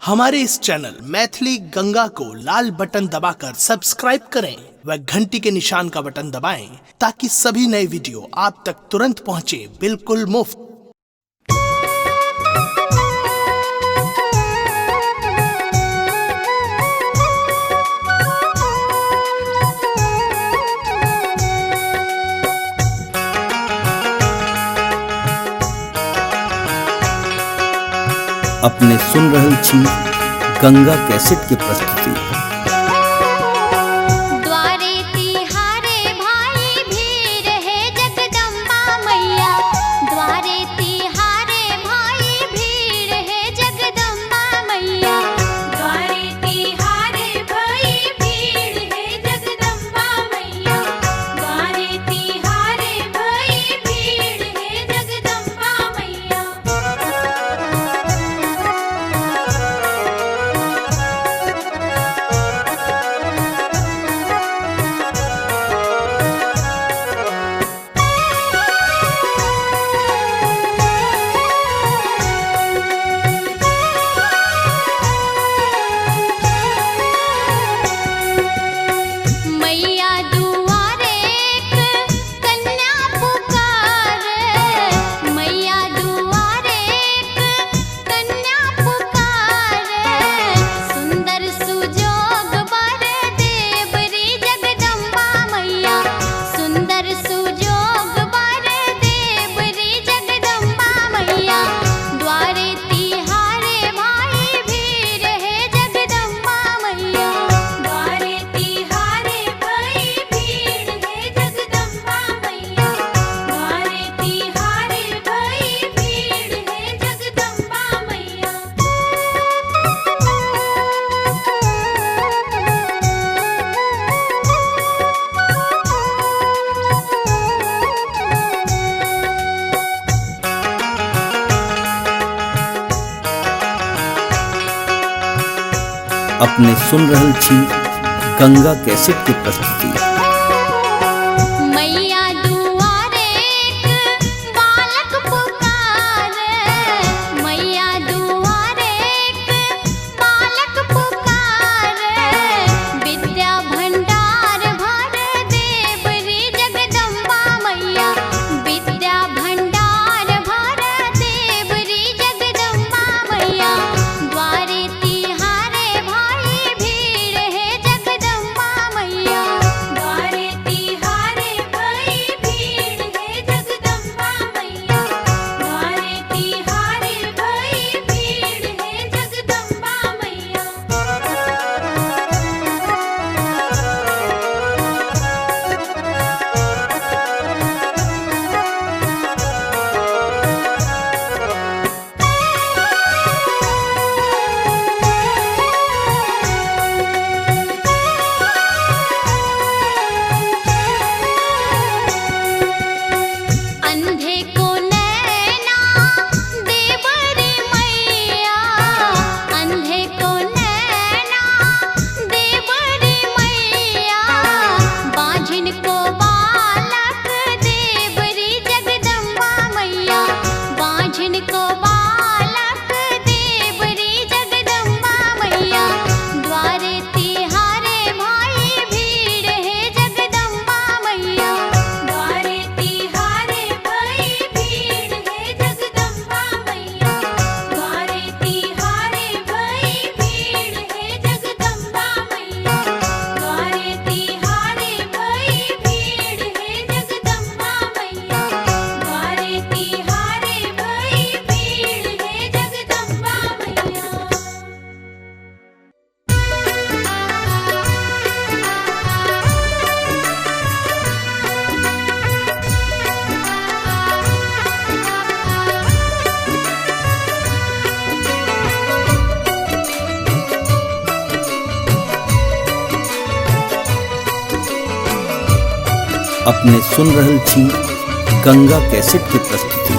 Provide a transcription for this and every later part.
हमारे इस चैनल मैथिली गंगा को लाल बटन दबाकर सब्सक्राइब करें व घंटी के निशान का बटन दबाएं ताकि सभी नए वीडियो आप तक तुरंत पहुंचे बिल्कुल मुफ्त। अपने सुन रहल छी गंगा कैसेट के प्रस्तुति। द्वारे तिहारे भाई भीड़ है जगदम्बा मैया, द्वारे तिहारे भाई भीड़ है जगदम्बा मैया, द्वारे तिहारे भाई भीड़ है जगदम्बा मैया, द्वारे तिहारे भाई भीड़ है जगदम्बा मैया। मैया दुआरे एक कन्या पुकारे, मैया दुआरे एक कन्या पुकारे, सुंदर सुजोग वर देवरी जगदम्बा मैया, सुंदर सुजोग वर देवरी जगदम्बा मैया, द्वारे तिहारे भाई भीड़ है जगदम्बा मैया, द्वारे तिहारे भाई भीड़ है जगदम्बा मैया, द्वारे तिहारे भाई भीड़ है जगदम्बा मैया। अपने सुन रहल छी गंगा कैसेट के प्रस्तुति। मैया दुआरे एक बालक पुकारे, मैया दुआरे एक बालक पुकारे, विद्या भंडार भर देवरी जगदम्बा मैया, विद्या भंडार भर देवरी जगदम्बा मैया, द्वारे तिहारे भाई भीड़ है जगदम्बा मैया, द्वारे तिहारे भाई भीड़ है जगदम्बा मैया, द्वारे तिहारे भाई भीड़ है जगदम्बा मैया। अंधे को नैना देवरी मैया, अंधे को नैना देवरी मैया, बाझिन को बालक देवरी जगदम्बा मैया, बाझिन को बालक देवरी जगदम्बा मैया, द्वारे तिहारे भाई भीड़ है जगदम्बा मैया, द्वारे तिहारे भाई भीड़ है जगदम्बा मैया, द्वारे तिहारे भाई भीड़ है जगदम्बा मैया, द्वारे तिहारे भाई भीड़ है जगदम्बा मैया, द्वारे तिहारे भाई भीड़ है जगदम्बा मैया। अपने सुन रहल छी गंगा कैसेट के प्रस्तुति।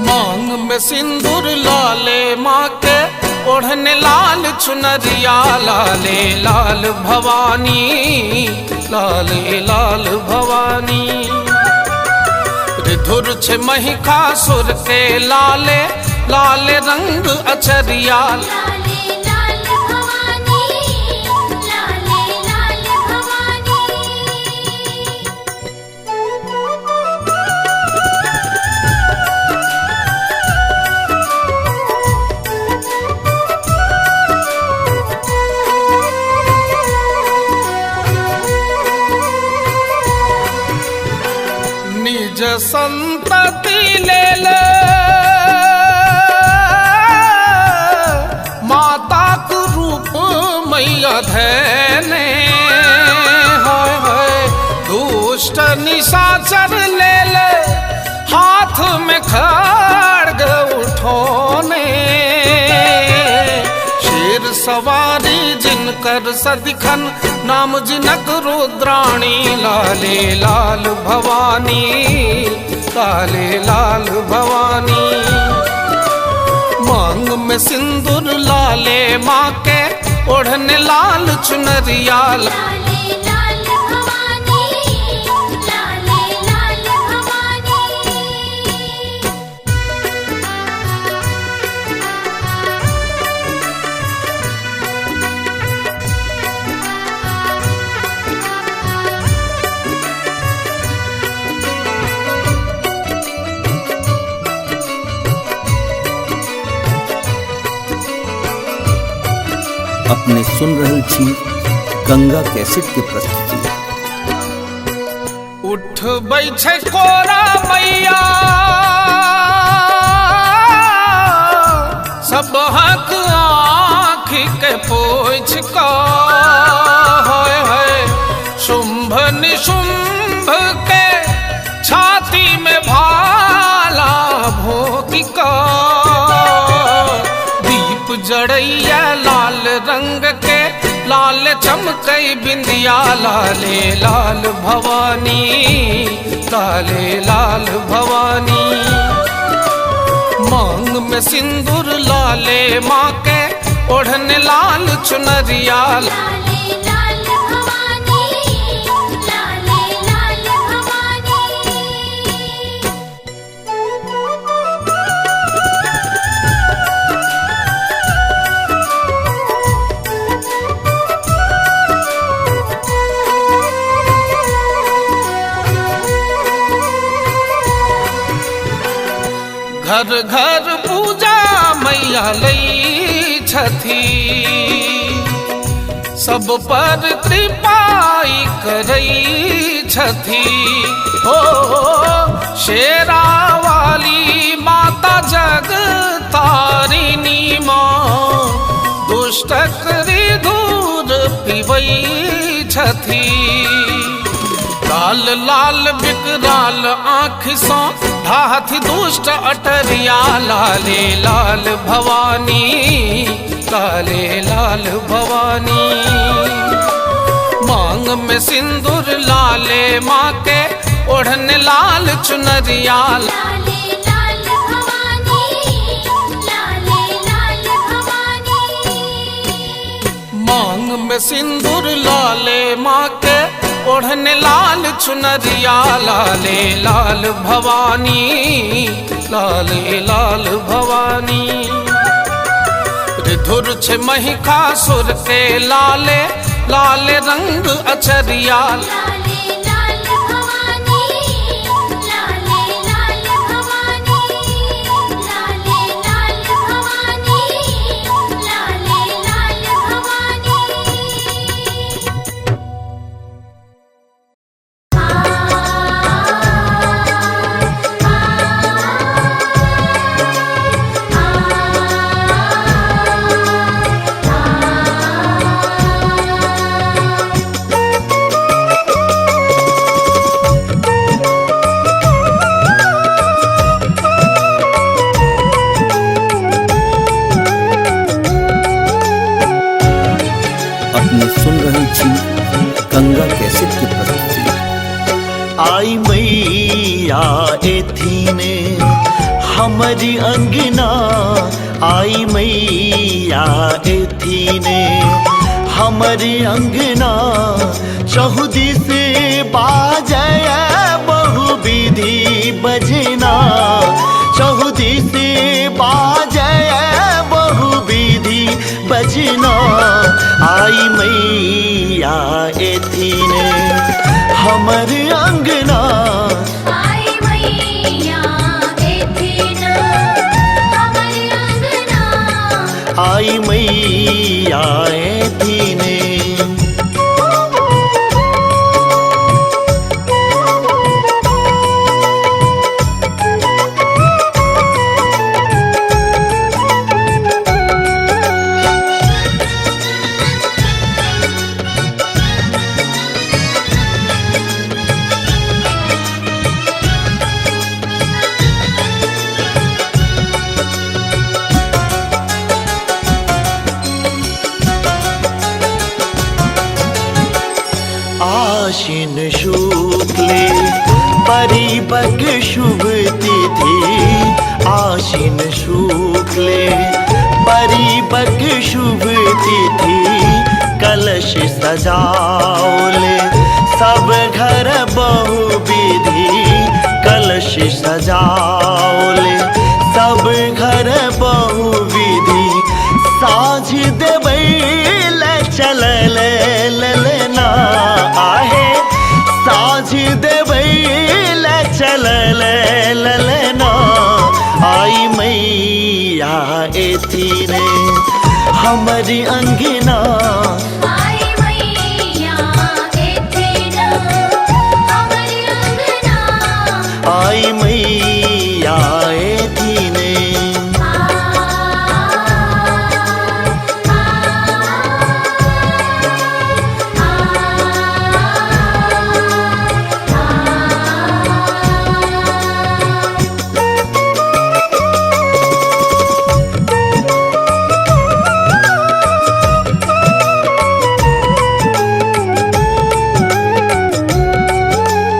मांग में सिंदूर लाले माँ के ओढ़ने लाल चुनरिया, लाले लाल भवानी, लाले लाल भवानी। धुर छे महिषासुर के लाले लाल रंग अचरिया। लाले लाल भवानी, लाले लाल भवानी। निज संतति ले ले माता को रूप मैया धैने। हाय हाय दुष्ट निशाचर ले ले हाथ में खड्ग उठोने। शेर सवारी जिनकर सदिखन नाम जिनक रुद्राणी। लाले लाल भवानी, लाले लाल भवानी। मांग में सिंदूर लाले माँ के ओढ़ने लाल चुनरिया। लाले लाल भवानी, लाले लाल भवानी। अपने सुन रहल छी गंगा कैसेट के प्रस्तुति। उठ बैठे कोरा मैया सब हक आँखि के पोछ का। हाय हाय शुंभ निशुंभ के छाती में भाला भोग का। दीप जड़ैया लाल रंग के लाल चमकई बिंदिया। लाले लाल भवानी, लाले लाल भवानी। मांग में सिंदूर लाले माँ के ओढ़ने लाल चुनरिया। लाले लाल भवानी, लाले लाल भवानी। घर घर पूजा मैया लई छथी। सब पर कृपाई करई छथी। हो शेरा वाली माता जग तारिणी माँ। दुष्ट करी दूर पिबई छथी। लाल लाल विकराल आँख सो ढाथ दुष्ट अटरिया। लाले लाल भवानी, लाले लाल भवानी। मांग में सिंदूर लाले माँ के ओढ़ने लाल चुनरिया। लाले लाल भवानी, लाले लाल भवानी। मांग में सिंदूर लाले माँ के ओढ़ने लाल चुनरिया। लाले लाल भवानी, लाले लाल भवानी। ऋधुर छे महिषासुर के लाले लाले रंग अचरिया। लाले लाल भवानी, लाले लाल भवानी। लाले लाल भवानी, लाले लाल भवानी। अपने सुन रहल छी गंगा कैसेट के प्रस्तुति। आई मैया एथीने हमारी अंगना। आई मैया एथीने हमारी अंगना। चहुदी से बाजय बहु विधि बजना। चहुदी से बाज बजना आई मैया एथीने हमर अंगना आई मैया एथीन हमर अंगना आई मैया एथीने आश्विन शुक्ले परिपक शुभ तिथि आश्विन शुक्ले परिपक शुभ तिथि कलश सजाओले सब घर बहु विधि कलश सजाओले सब घर बहु विधि साझ देबै ले चलल ललना आहे साझ देबै ले चलल ललना आई मैया एथीने हमरी अंगना आई मैया एथीन हमर अंगना आई मैया एथीने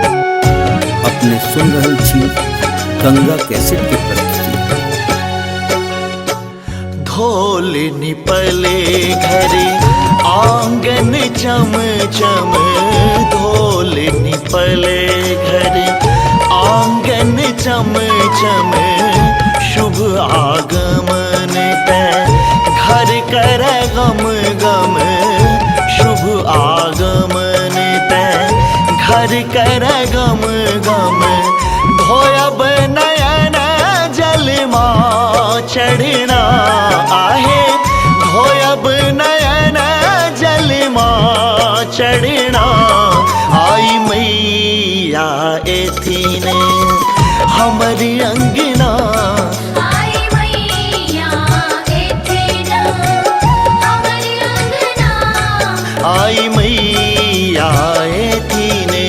अपने सुन रहल छी गंगा कैसेट के प्रस्तुति। ढोल निपले घरे आंगन चम चम ढोल निपले घरे आंगन चम चम शुभ आगमन ते घर कर गम गम शुभ आगमन ते घर कर गम गम धोयब नयन जल माँ चढ़ना आहे धोयब नयन जल माँ चढ़ना आई मैया एथीने हमरी अंगना आई मैया एथीन हमर अंगना आई मैया एथीने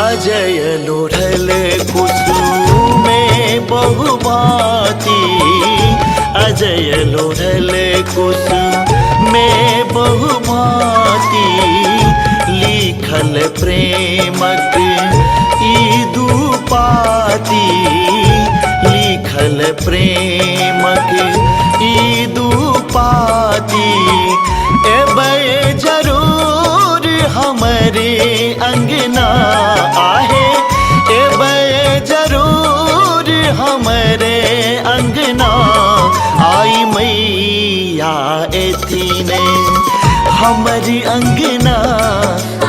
अजय लोढ़ल कुसुमे बहुभांति अजय लोढ़ल कुसुमे बहुभांति लिखल प्रेमक ई दुपाती लिखल प्रेमक ई दुपाती एबै जरूर हमरे अंगना आहे एबै जरूर हमरे अंगना आई मैया एथीने हमरी अंगना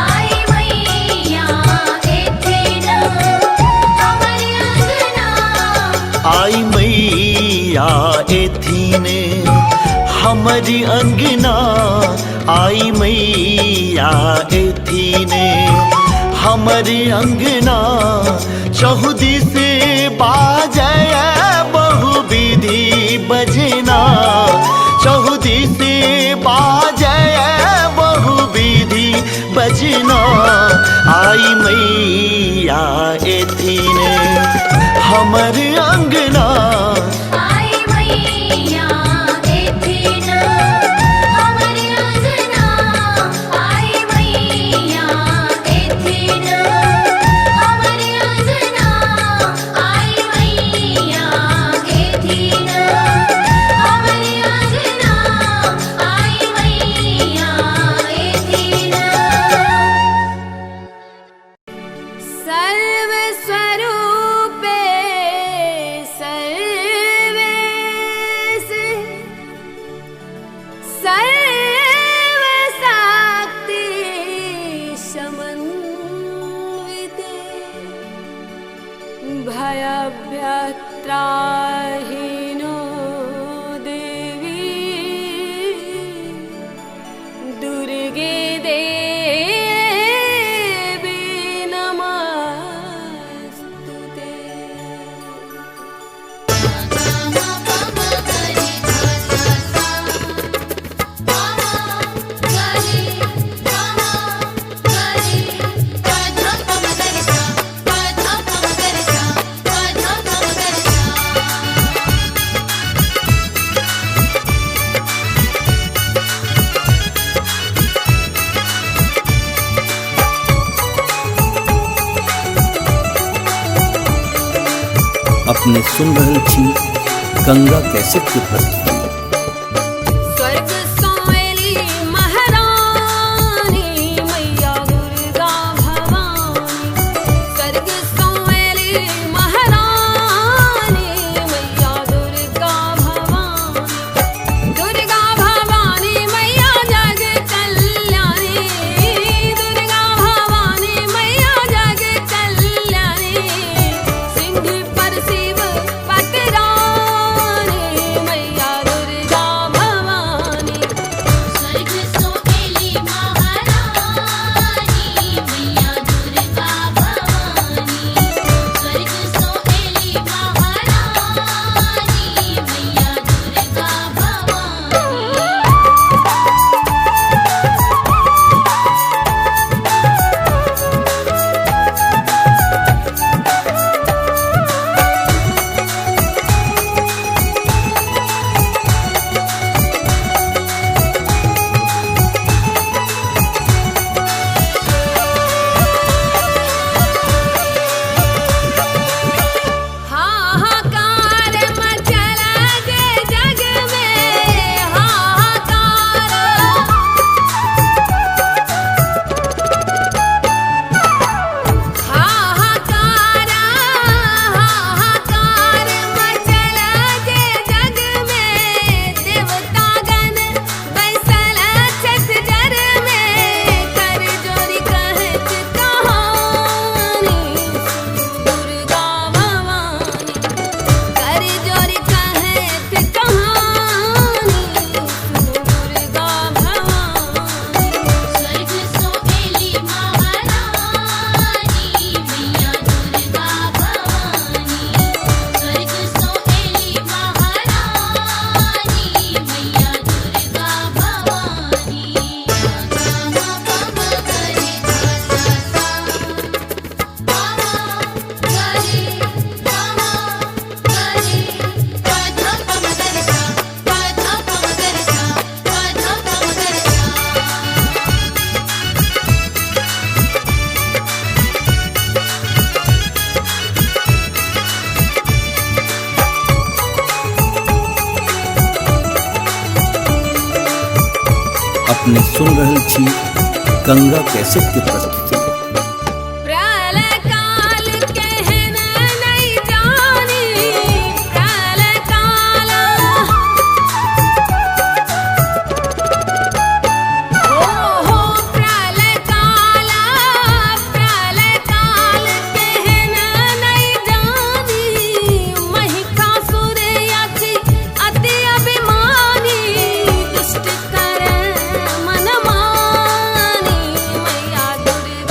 आई मैया एथीन हमर अंगना आई मैया एथीने हमरी अंगना आई मैया एथीने हमरी अंगना चहुदी से बाजय बहु विधि बजना चहुदी से बाजय बहु विधि बजना आई मैया एथीने हमर अंगना आई मैया एथीन अपने सुन रहल छी गंगा कैसेट के प्रस्तुति। स्वर्ग सोएली महारानी मैया दुर्गा भवानी, स्वर्ग सोएली महारानी मैया दुर्गा भवानी, दुर्गा भवानी मैया जग कल्याणी, दुर्गा भवानी मैया जग कल्याणी, सिंह पर शिव पटरानी मैया दुर्गा भवानी, स्वर्ग सोएली महारानी मैया दुर्गा भवानी, स्वर्ग सोएली महारानी मैया दुर्गा भवानी। हाहाकार मचला जे जग में हाहाकार, हाहाकार हाहाकार मचला जे जग में, देवतागण बैसल छठ जर में, कर जोरी कहत कहानी दुर्गा भवानी, कर जोरी कहत कहानी दुर्गा भवानी, स्वर्ग सोएली महारानी मैया दुर्गा भवानी, स्वर्ग सोएली महारानी मैया दुर्गा भवानी। अपने सुन रहल छी गंगा कैसेट के प्रस्तुति। प्रलय काल कहन नहीं जानी, प्रलय काल हो प्रलय काल कहन नहीं जानी, महिषासुर अछि अति अभिमानी, दुष्ट कर मन मानी मैया दुर्गा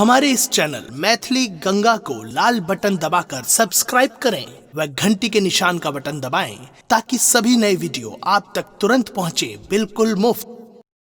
हमारे इस चैनल मैथिली गंगा को लाल बटन दबाकर सब्सक्राइब करें व घंटी के निशान का बटन दबाएं ताकि सभी नए वीडियो आप तक तुरंत पहुंचे बिल्कुल मुफ्त।